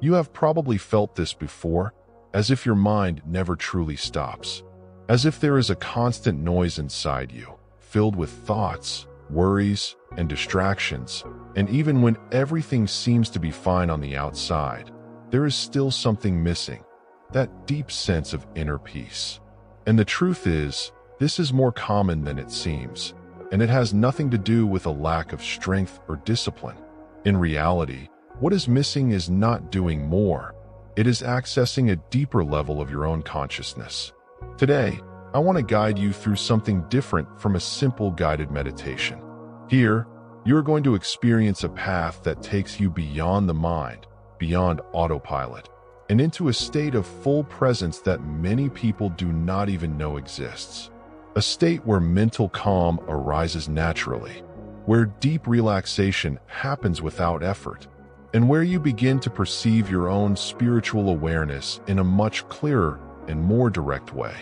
You have probably felt this before, as if your mind never truly stops, as if there is a constant noise inside you, filled with thoughts, worries, and distractions, and even when everything seems to be fine on the outside, there is still something missing, that deep sense of inner peace. And the truth is, this is more common than it seems, and it has nothing to do with a lack of strength or discipline. In reality, what is missing is not doing more. It is accessing a deeper level of your own consciousness. Today, I want to guide you through something different from a simple guided meditation. Here, you're going to experience a path that takes you beyond the mind, beyond autopilot, and into a state of full presence that many people do not even know exists. A state where mental calm arises naturally, where deep relaxation happens without effort, and where you begin to perceive your own spiritual awareness in a much clearer and more direct way.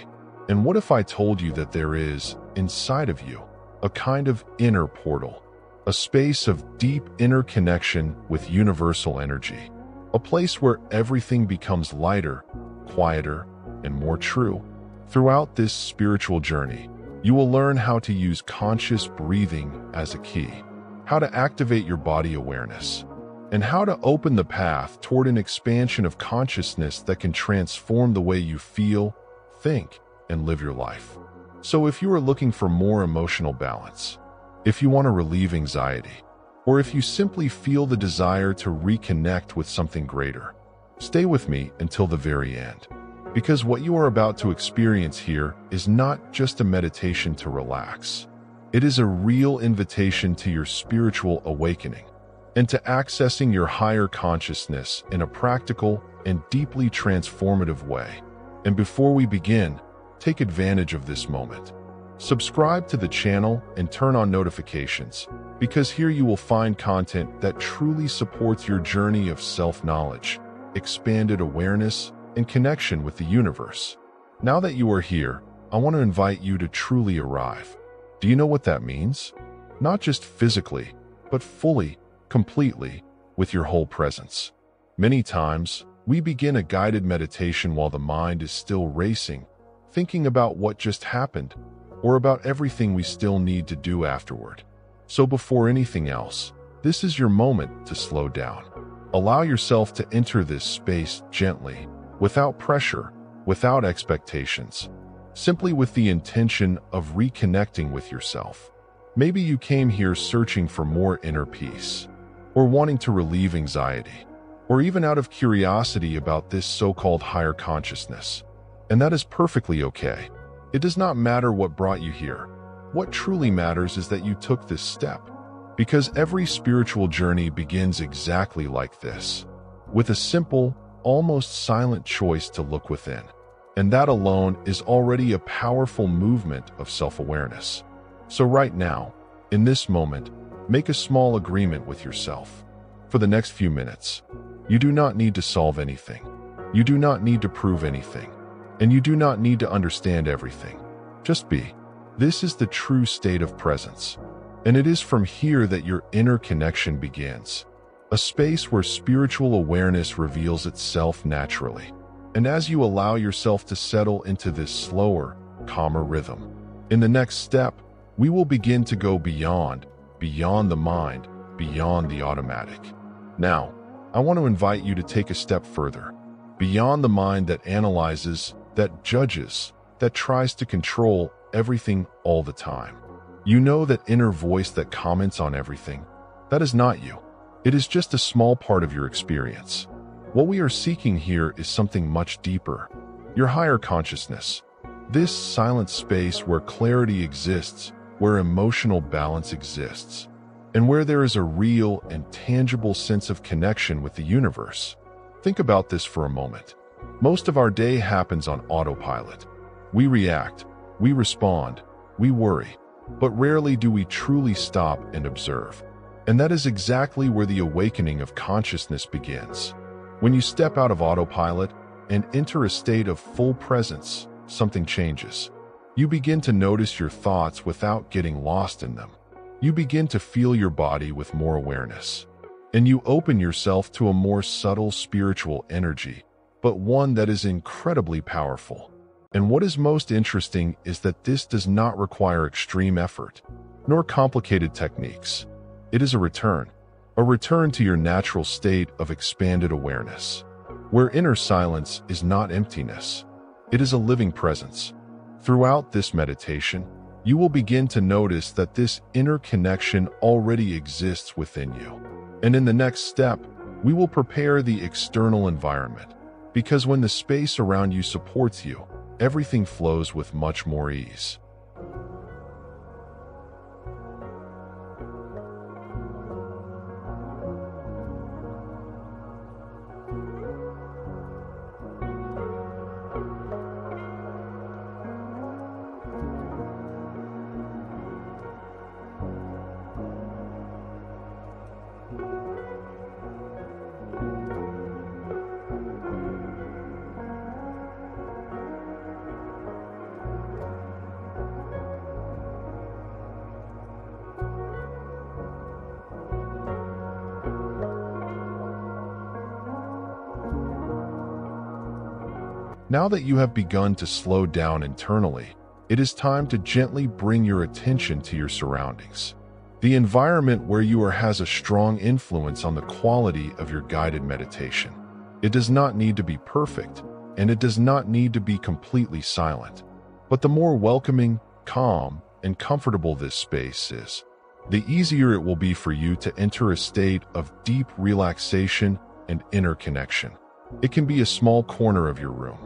And what if I told you that there is, inside of you, a kind of inner portal, a space of deep inner connection with universal energy, a place where everything becomes lighter, quieter, and more true? Throughout this spiritual journey, you will learn how to use conscious breathing as a key, how to activate your body awareness, and how to open the path toward an expansion of consciousness that can transform the way you feel, think, and live your life. So if you are looking for more emotional balance, if you want to relieve anxiety, or if you simply feel the desire to reconnect with something greater, stay with me until the very end. Because what you are about to experience here is not just a meditation to relax. It is a real invitation to your spiritual awakening and to accessing your higher consciousness in a practical and deeply transformative way. And before we begin, take advantage of this moment. Subscribe to the channel and turn on notifications, because here you will find content that truly supports your journey of self-knowledge, expanded awareness, and connection with the universe. Now that you are here, I want to invite you to truly arrive. Do you know what that means? Not just physically, but fully, completely, with your whole presence. Many times, we begin a guided meditation while the mind is still racing, thinking about what just happened, or about everything we still need to do afterward. So before anything else, this is your moment to slow down. Allow yourself to enter this space gently, without pressure, without expectations, simply with the intention of reconnecting with yourself. Maybe you came here searching for more inner peace, or wanting to relieve anxiety, or even out of curiosity about this so-called higher consciousness. And that is perfectly okay. It does not matter what brought you here. What truly matters is that you took this step. Because every spiritual journey begins exactly like this, with a simple, almost silent choice to look within. And that alone is already a powerful movement of self-awareness. So right now, in this moment, make a small agreement with yourself. For the next few minutes, you do not need to solve anything. You do not need to prove anything. And you do not need to understand everything. Just be. This is the true state of presence. And it is from here that your inner connection begins. A space where spiritual awareness reveals itself naturally. And as you allow yourself to settle into this slower, calmer rhythm, in the next step, we will begin to go beyond the mind, beyond the automatic. Now, I want to invite you to take a step further, beyond the mind that analyzes, that judges, that tries to control everything all the time. You know, that inner voice that comments on everything? That is not you. It is just a small part of your experience. What we are seeking here is something much deeper, your higher consciousness. This silent space where clarity exists, where emotional balance exists, and where there is a real and tangible sense of connection with the universe. Think about this for a moment. Most of our day happens on autopilot. We react, we respond, we worry, but rarely do we truly stop and observe. And that is exactly where the awakening of consciousness begins. When you step out of autopilot and enter a state of full presence, something changes. You begin to notice your thoughts without getting lost in them. You begin to feel your body with more awareness. and you open yourself to a more subtle spiritual energy, but one that is incredibly powerful. And what is most interesting is that this does not require extreme effort, nor complicated techniques. It is a return to your natural state of expanded awareness, where inner silence is not emptiness. It is a living presence. Throughout this meditation, you will begin to notice that this inner connection already exists within you. And in the next step, we will prepare the external environment, because when the space around you supports you, everything flows with much more ease. Now that you have begun to slow down internally, it is time to gently bring your attention to your surroundings. The environment where you are has a strong influence on the quality of your guided meditation. It does not need to be perfect, and it does not need to be completely silent. But the more welcoming, calm, and comfortable this space is, the easier it will be for you to enter a state of deep relaxation and inner connection. It can be a small corner of your room,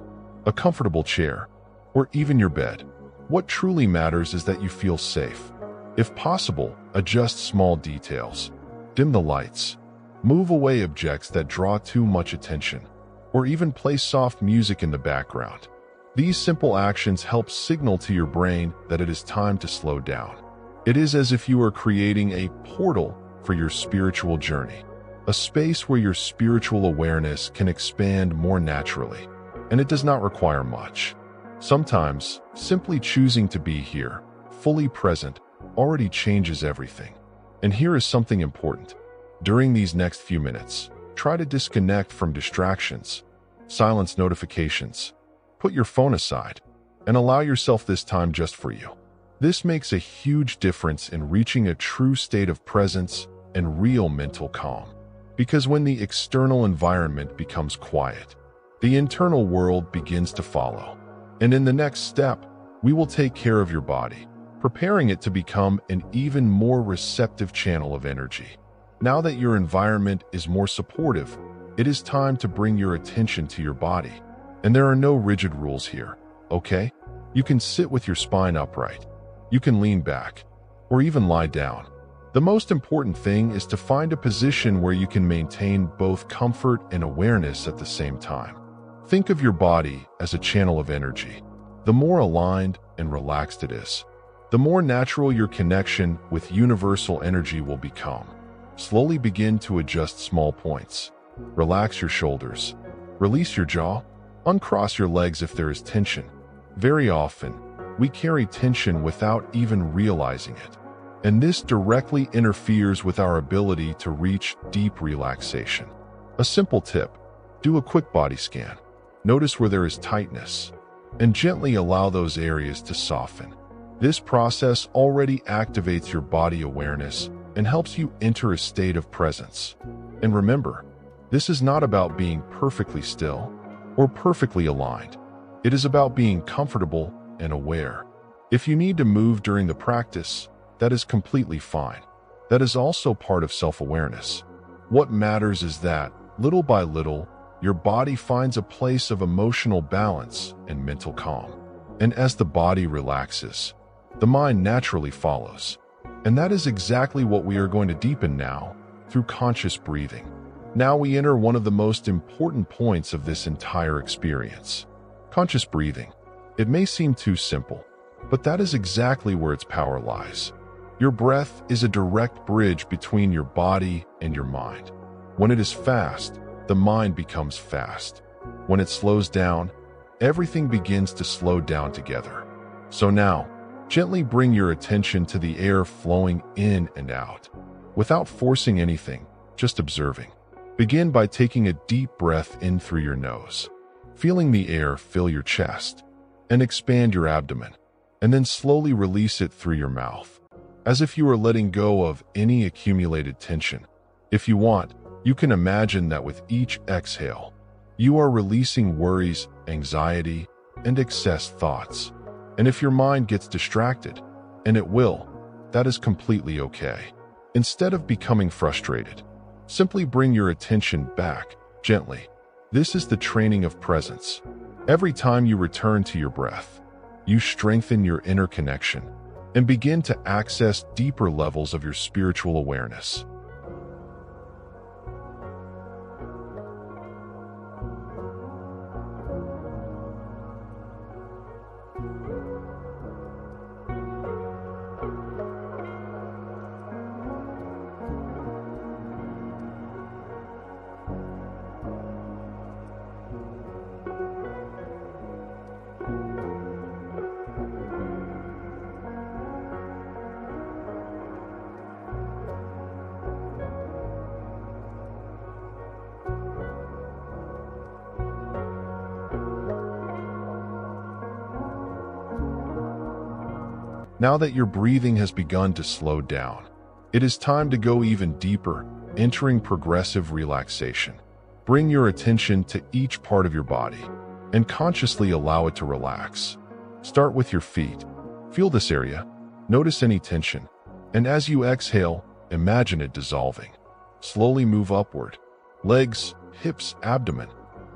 a comfortable chair, or even your bed. What truly matters is that you feel safe. If possible, adjust small details. Dim the lights. Move away objects that draw too much attention, or even play soft music in the background. These simple actions help signal to your brain that it is time to slow down. It is as if you are creating a portal for your spiritual journey, a space where your spiritual awareness can expand more naturally. And it does not require much. Sometimes, simply choosing to be here, fully present, already changes everything. And here is something important. During these next few minutes, try to disconnect from distractions, silence notifications, put your phone aside, and allow yourself this time just for you. This makes a huge difference in reaching a true state of presence and real mental calm. Because when the external environment becomes quiet, the internal world begins to follow. And in the next step, we will take care of your body, preparing it to become an even more receptive channel of energy. Now that your environment is more supportive, it is time to bring your attention to your body. And there are no rigid rules here, okay? You can sit with your spine upright. You can lean back, or even lie down. The most important thing is to find a position where you can maintain both comfort and awareness at the same time. Think of your body as a channel of energy. The more aligned and relaxed it is, the more natural your connection with universal energy will become. Slowly begin to adjust small points. Relax your shoulders. Release your jaw. Uncross your legs if there is tension. Very often, we carry tension without even realizing it. And this directly interferes with our ability to reach deep relaxation. A simple tip: do a quick body scan. Notice where there is tightness, and gently allow those areas to soften. This process already activates your body awareness and helps you enter a state of presence. And remember, this is not about being perfectly still or perfectly aligned. It is about being comfortable and aware. If you need to move during the practice, that is completely fine. That is also part of self-awareness. What matters is that, little by little, your body finds a place of emotional balance and mental calm. And as the body relaxes, the mind naturally follows. And that is exactly what we are going to deepen now, through conscious breathing. Now we enter one of the most important points of this entire experience. Conscious breathing. It may seem too simple, but that is exactly where its power lies. Your breath is a direct bridge between your body and your mind. When it is fast, the mind becomes fast. When it slows down, everything begins to slow down together. So now, gently bring your attention to the air flowing in and out. Without forcing anything, just observing. Begin by taking a deep breath in through your nose, feeling the air fill your chest and expand your abdomen, and then slowly release it through your mouth, as if you are letting go of any accumulated tension. If you want, you can imagine that with each exhale, you are releasing worries, anxiety, and excess thoughts. And if your mind gets distracted, and it will, that is completely okay. Instead of becoming frustrated, simply bring your attention back, gently. This is the training of presence. Every time you return to your breath, you strengthen your inner connection and begin to access deeper levels of your spiritual awareness. Now that your breathing has begun to slow down, it is time to go even deeper, entering progressive relaxation. Bring your attention to each part of your body and consciously allow it to relax. Start with your feet. Feel this area. Notice any tension. And as you exhale, imagine it dissolving. Slowly move upward. Legs, hips, abdomen,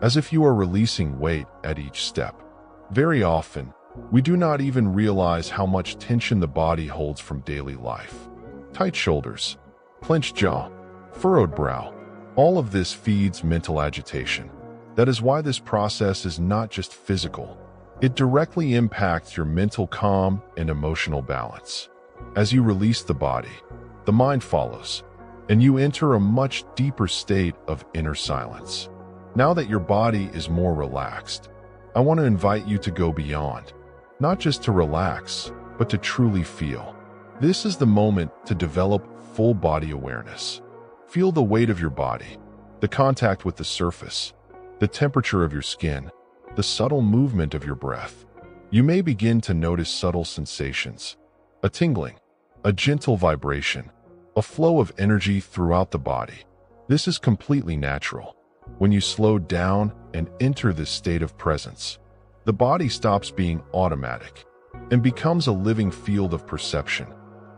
as if you are releasing weight at each step. Very often, we do not even realize how much tension the body holds from daily life. Tight shoulders, clenched jaw, furrowed brow. All of this feeds mental agitation. That is why this process is not just physical. It directly impacts your mental calm and emotional balance. As you release the body, the mind follows, and you enter a much deeper state of inner silence. Now that your body is more relaxed, I want to invite you to go beyond. Not just to relax, but to truly feel. This is the moment to develop full body awareness. Feel the weight of your body, the contact with the surface, the temperature of your skin, the subtle movement of your breath. You may begin to notice subtle sensations, a tingling, a gentle vibration, a flow of energy throughout the body. This is completely natural. When you slow down and enter this state of presence, the body stops being automatic and becomes a living field of perception.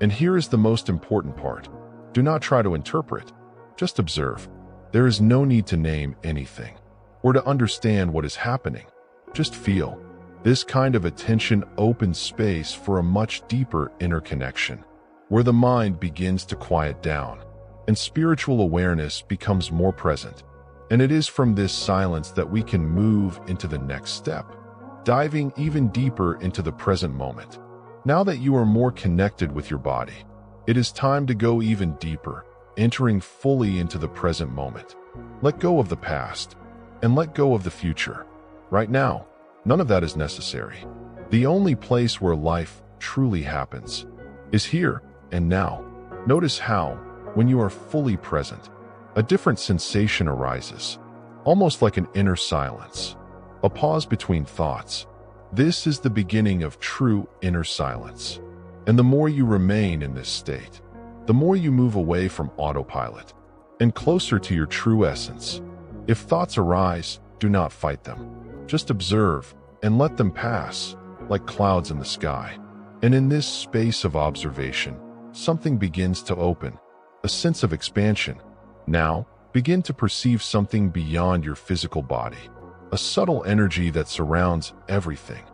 And here is the most important part. Do not try to interpret, just observe. There is no need to name anything or to understand what is happening. Just feel. This kind of attention opens space for a much deeper inner connection, where the mind begins to quiet down and spiritual awareness becomes more present. And it is from this silence that we can move into the next step, diving even deeper into the present moment. Now that you are more connected with your body, it is time to go even deeper, entering fully into the present moment. Let go of the past and let go of the future. Right now, none of that is necessary. The only place where life truly happens is here and now. Notice how, when you are fully present, a different sensation arises, almost like an inner silence, a pause between thoughts. This is the beginning of true inner silence. And the more you remain in this state, the more you move away from autopilot and closer to your true essence. If thoughts arise, do not fight them. Just observe and let them pass, like clouds in the sky. And in this space of observation, something begins to open, a sense of expansion. Now, begin to perceive something beyond your physical body, a subtle energy that surrounds everything.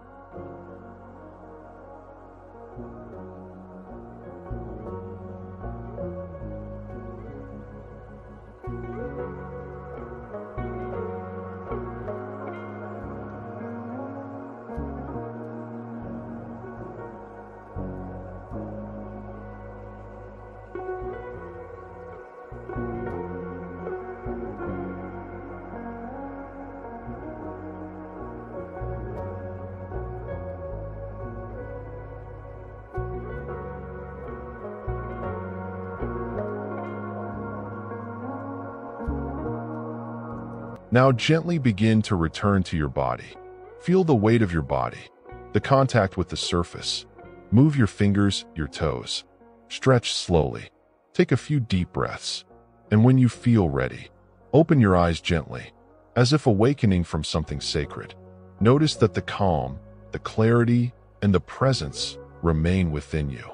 Now gently begin to return to your body. Feel the weight of your body, the contact with the surface. Move your fingers, your toes. Stretch slowly. Take a few deep breaths. And when you feel ready, open your eyes gently, as if awakening from something sacred. Notice that the calm, the clarity, and the presence remain within you.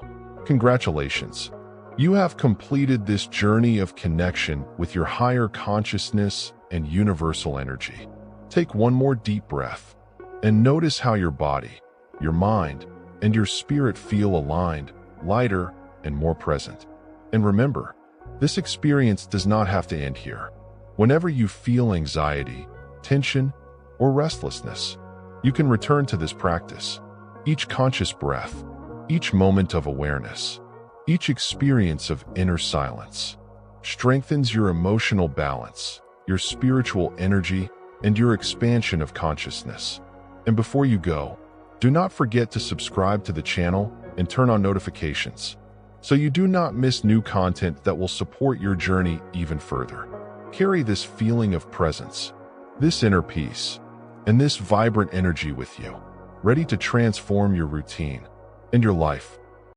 Congratulations. You have completed this journey of connection with your higher consciousness and universal energy. Take one more deep breath and notice how your body, your mind, and your spirit feel aligned, lighter, and more present. And remember, this experience does not have to end here. Whenever you feel anxiety, tension, or restlessness, you can return to this practice. Each conscious breath, each moment of awareness, each experience of inner silence strengthens your emotional balance, your spiritual energy, and your expansion of consciousness. And before you go, do not forget to subscribe to the channel and turn on notifications so you do not miss new content that will support your journey even further. Carry this feeling of presence, this inner peace, and this vibrant energy with you, ready to transform your routine and your life